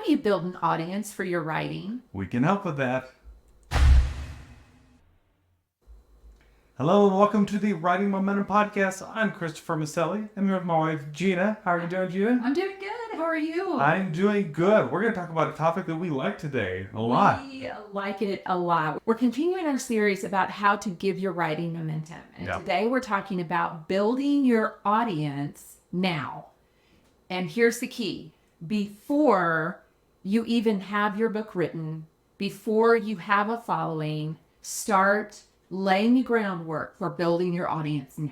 How do you build an audience for your writing? We can help with that. Hello and welcome to the Writing Momentum Podcast. I'm Christopher Maselli. I'm here with my wife, Gena. How are you doing, Gena? I'm doing good. How are you? I'm doing good. We're going to talk about a topic that we like today a lot. We like it a lot. We're continuing our series about how to give your writing momentum. And today we're talking about building your audience now. And here's the key. Before you even have your book written, before you have a following, start laying the groundwork for building your audience now.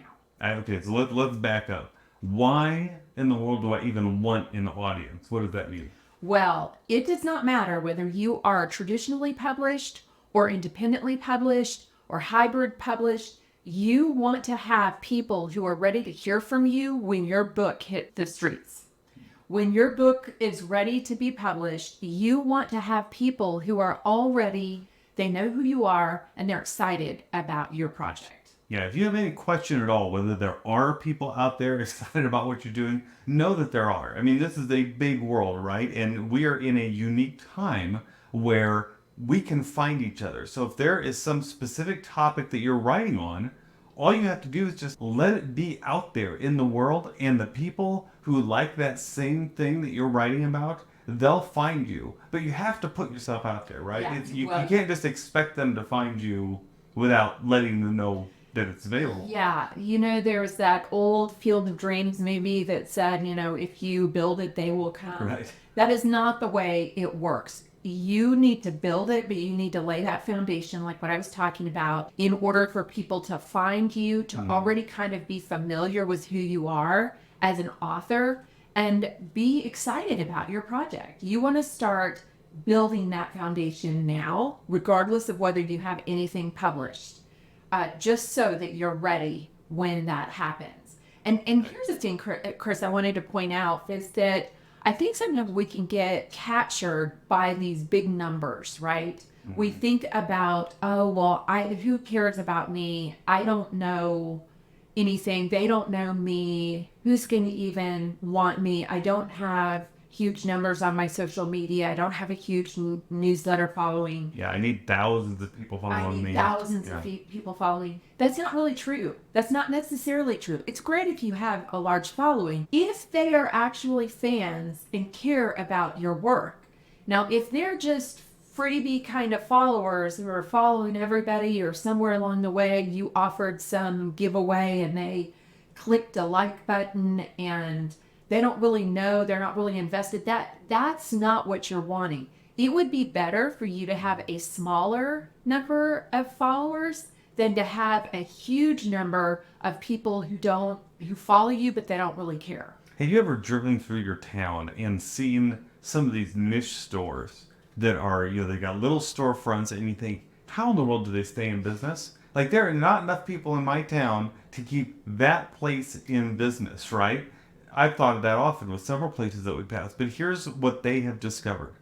Okay, so let's back up. Why in the world do I even want an audience? What does that mean? Well, it does not matter whether you are traditionally published or independently published or hybrid published. You want to have people who are ready to hear from you when your book hits the streets. When your book is ready to be published, you want to have people who are already, they know who you are, and they're excited about your project. Yeah, if you have any question at all whether there are people out there excited about what you're doing, know that there are. I mean, this is a big world, right? And we are in a unique time where we can find each other. So if there is some specific topic that you're writing on, all you have to do is just let it be out there in the world, and the people who like that same thing that you're writing about, they'll find you. But you have to put yourself out there, right? Yeah, You can't just expect them to find you without letting them know that it's available. Yeah, there was that old Field of Dreams movie that said, if you build it, they will come. Right. That is not the way it works. You need to build it, but you need to lay that foundation, like what I was talking about, in order for people to find you, to already kind of be familiar with who you are as an author and be excited about your project. You want to start building that foundation now, regardless of whether you have anything published, just so that you're ready when that happens. And here's the thing, Chris, I wanted to point out is that I think sometimes we can get captured by these big numbers, right? Mm-hmm. We think about, who cares about me? I don't know anything. They don't know me. Who's going to even want me? I don't have huge numbers on my social media. I don't have a huge newsletter following. Yeah, I need thousands of people following me. Thousands of people following. That's not really true. That's not necessarily true. It's great if you have a large following, if they are actually fans and care about your work. Now, if they're just freebie kind of followers who are following everybody, or somewhere along the way you offered some giveaway and they clicked a like button and they don't really know, they're not really invested, that's not what you're wanting. It would be better for you to have a smaller number of followers than to have a huge number of people who follow you, but they don't really care. Have you ever driven through your town and seen some of these niche stores that are, they got little storefronts, and you think, how in the world do they stay in business? Like, there are not enough people in my town to keep that place in business, right? I've thought of that often with several places that we pass, but here's what they have discovered.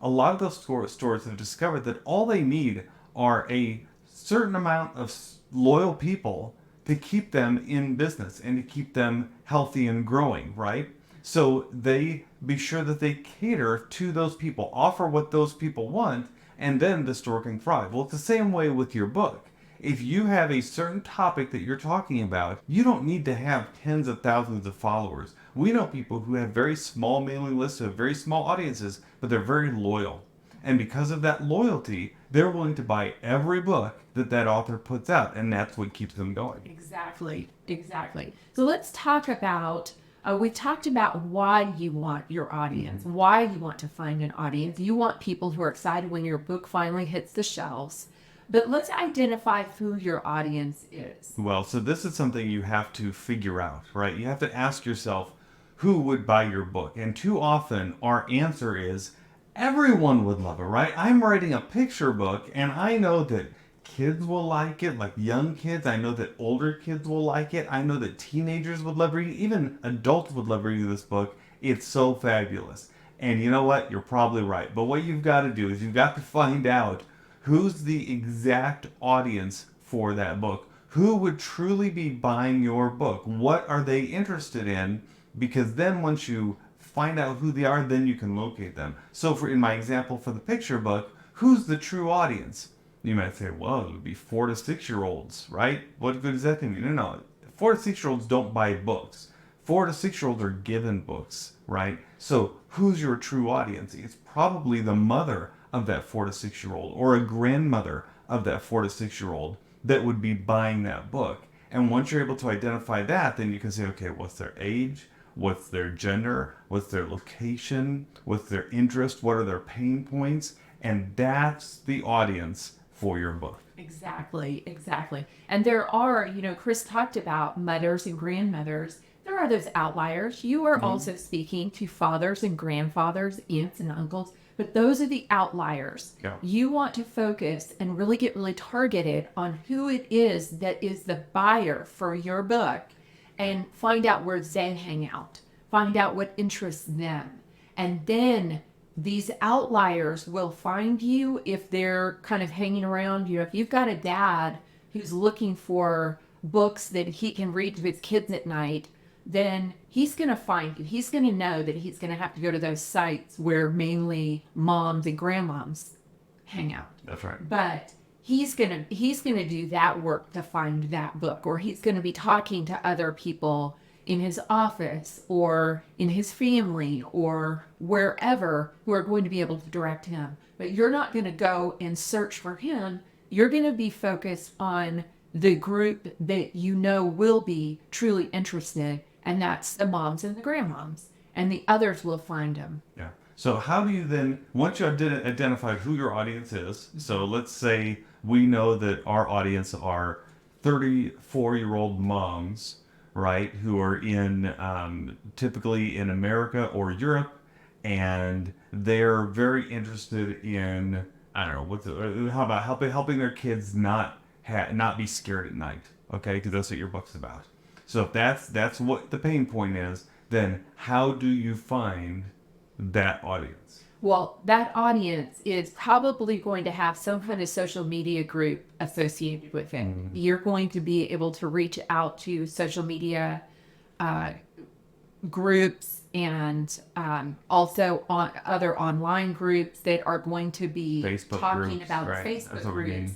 A lot of those stores have discovered that all they need are a certain amount of loyal people to keep them in business and to keep them healthy and growing, right? So they be sure that they cater to those people, offer what those people want, and then the store can thrive. Well, it's the same way with your book. If you have a certain topic that you're talking about, you don't need to have tens of thousands of followers. We know people who have very small mailing lists, who have very small audiences, but they're very loyal. And because of that loyalty, they're willing to buy every book that author puts out, and that's what keeps them going. Exactly. So let's talk about, we talked about why you want your audience, why you want to find an audience. You want people who are excited when your book finally hits the shelves. But let's identify who your audience is. Well, so this is something you have to figure out, right? You have to ask yourself, who would buy your book? And too often, our answer is, everyone would love it, right? I'm writing a picture book, and I know that kids will like it, like young kids. I know that older kids will like it. I know that teenagers would love reading, even adults would love reading this book. It's so fabulous. And you know what? You're probably right. But what you've got to do is you've got to find out who's the exact audience for that book. Who would truly be buying your book? What are they interested in? Because then once you find out who they are, then you can locate them. So in my example for the picture book, who's the true audience? You might say, well, it would be 4 to 6 year olds, right? What good does that mean? No. 4 to 6 year olds don't buy books. 4 to 6 year olds are given books, right? So who's your true audience? It's probably the mother of that 4 to 6 year old, or a grandmother of that 4 to 6 year old that would be buying that book. And once you're able to identify that, then you can say, okay, what's their age? What's their gender? What's their location? What's their interest? What are their pain points? And that's the audience for your book. Exactly. And there are, Chris talked about mothers and grandmothers. There are those outliers. You are also speaking to fathers and grandfathers, aunts and uncles, but those are the outliers. Yeah. You want to focus and really get really targeted on who it is that is the buyer for your book, and find out where they hang out. Find out what interests them. And then these outliers will find you if they're kind of hanging around you. If you've got a dad who's looking for books that he can read to his kids at night, then he's going to find you. He's going to know that he's going to have to go to those sites where mainly moms and grandmoms hang out. That's right. But he's going to do that work to find that book, or he's going to be talking to other people in his office or in his family or wherever who are going to be able to direct him. But you're not going to go and search for him. You're going to be focused on the group that you know will be truly interested, and that's the moms and the grandmoms, and the others will find them. Yeah. So how do you then, once you identify who your audience is, so let's say we know that our audience are 34-year-old moms, right, who are in typically in America or Europe, and they're very interested in, I don't know, how about helping their kids not be scared at night, okay, because that's what your book's about. So if that's what the pain point is, then how do you find that audience? Well, that audience is probably going to have some kind of social media group associated with it. Mm-hmm. You're going to be able to reach out to social media groups and also on other online groups that are going to be Facebook talking groups, about right? Facebook groups.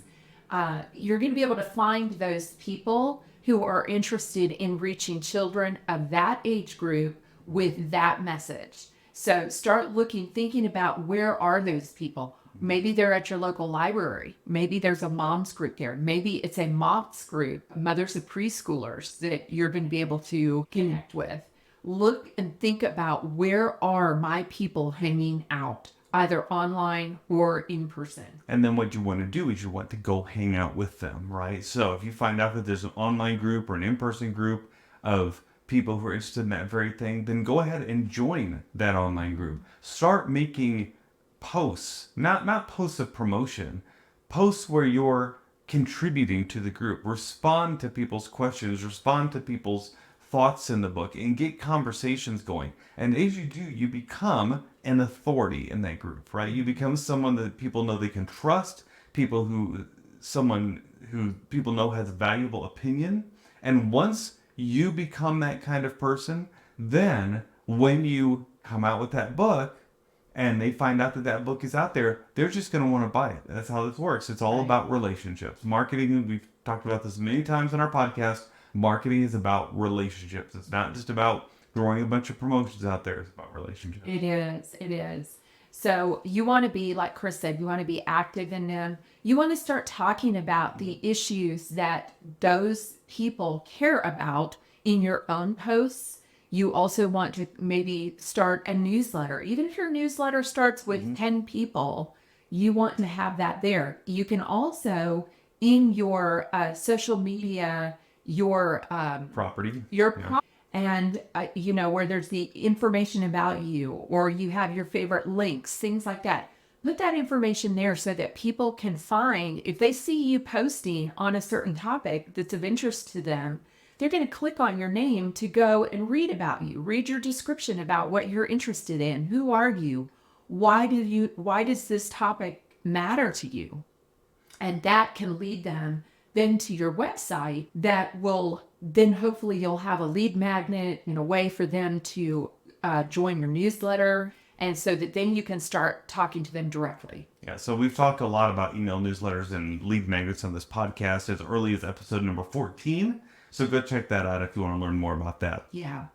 You're going to be able to find those people who are interested in reaching children of that age group with that message. So start thinking about, where are those people? Maybe they're at your local library. Maybe there's a mom's group there. Maybe it's a MOPS group, mothers of preschoolers, that you're going to be able to connect with. Look and think about, where are my people hanging out, either online or in person. And then what you want to do is you want to go hang out with them, right? So if you find out that there's an online group or an in-person group of people who are interested in that very thing, then go ahead and join that online group. Start making posts, not posts of promotion, posts where you're contributing to the group. Respond to people's questions, respond to people's thoughts in the book, and get conversations going. And as you do, you become an authority in that group, right? You become someone that people know they can trust, someone who people know has a valuable opinion. And once you become that kind of person, then when you come out with that book and they find out that that book is out there, they're just going to want to buy it. That's how this works. It's all about relationships. Marketing, we've talked about this many times in our podcast. Marketing is about relationships. It's not just about throwing a bunch of promotions out there. It's about relationships. It is. So you want to be, like Chris said, you want to be active in them. You want to start talking about the issues that those people care about in your own posts. You also want to maybe start a newsletter. Even if your newsletter starts with 10 people, you want to have that there. You can also, in your social media, your property, and where there's the information about you, or you have your favorite links, things like that. Put that information there so that people can find, if they see you posting on a certain topic that's of interest to them, they're going to click on your name to go and read about you, read your description about what you're interested in. Who are you? Why does this topic matter to you? And that can lead them then to your website. That will then, hopefully you'll have a lead magnet and a way for them to join your newsletter, and so that then you can start talking to them directly. Yeah, so we've talked a lot about email newsletters and lead magnets on this podcast as early as episode number 14. So go check that out if you want to learn more about that. Yeah.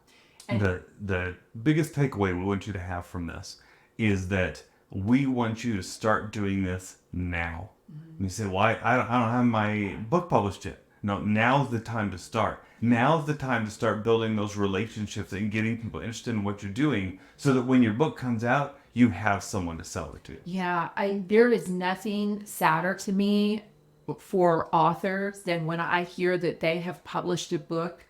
The biggest takeaway we want you to have from this is that we want you to start doing this now. And you say, well, I don't have my book published yet. No, now's the time to start. Now's the time to start building those relationships and getting people interested in what you're doing so that when your book comes out, you have someone to sell it to. Yeah, there is nothing sadder to me for authors than when I hear that they have published a book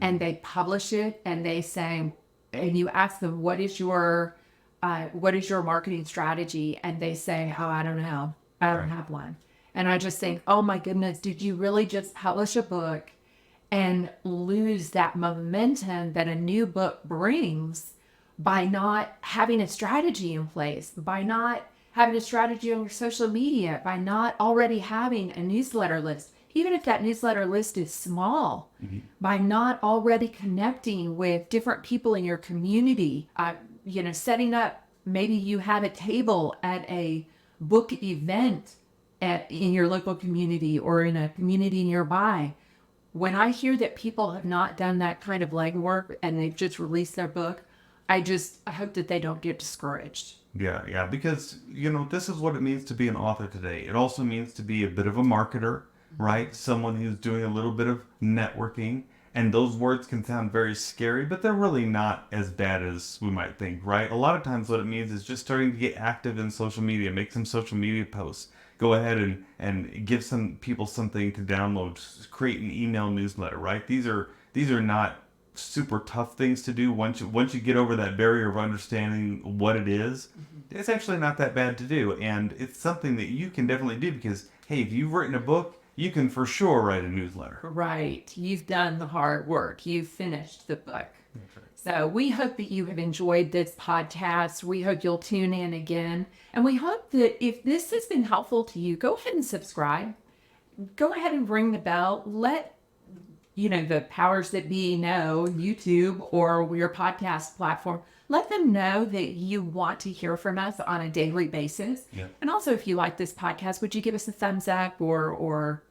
and they publish it and they say, and you ask them, what is your marketing strategy? And they say, oh, I don't know. I don't have one. And I just think, oh my goodness, did you really just publish a book and lose that momentum that a new book brings by not having a strategy in place, by not having a strategy on your social media, by not already having a newsletter list, even if that newsletter list is small, by not already connecting with different people in your community, setting up, maybe you have a table at a book event in your local community or in a community nearby. When I hear that people have not done that kind of legwork and they've just released their book, I hope that they don't get discouraged. Yeah, because, this is what it means to be an author today. It also means to be a bit of a marketer, right? Someone who's doing a little bit of networking. And those words can sound very scary, but they're really not as bad as we might think, right? A lot of times what it means is just starting to get active in social media, make some social media posts, go ahead and give some people something to download, create an email newsletter, right? These are not super tough things to do. Once you get over that barrier of understanding what it is, it's actually not that bad to do. And it's something that you can definitely do because, hey, if you've written a book, you can for sure write a newsletter. Right. You've done the hard work. You've finished the book. That's right. So we hope that you have enjoyed this podcast. We hope you'll tune in again. And we hope that if this has been helpful to you, go ahead and subscribe. Go ahead and ring the bell. Let the powers that be know, YouTube or your podcast platform, let them know that you want to hear from us on a daily basis. Yeah. And also, if you like this podcast, would you give us a thumbs up or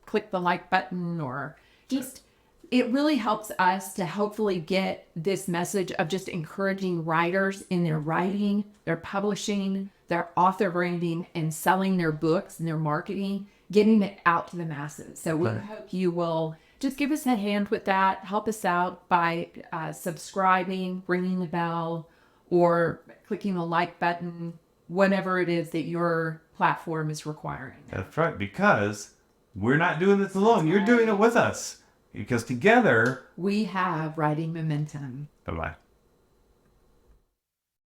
click the like button or just, it really helps us to hopefully get this message of just encouraging writers in their writing, their publishing, their author branding, and selling their books and their marketing, getting it out to the masses. So we hope you will just give us a hand with that. Help us out by subscribing, ringing the bell, or clicking the like button, whatever it is that your platform is requiring. That's right, because we're not doing this alone. You're doing it with us. Because together, we have writing momentum. Bye-bye.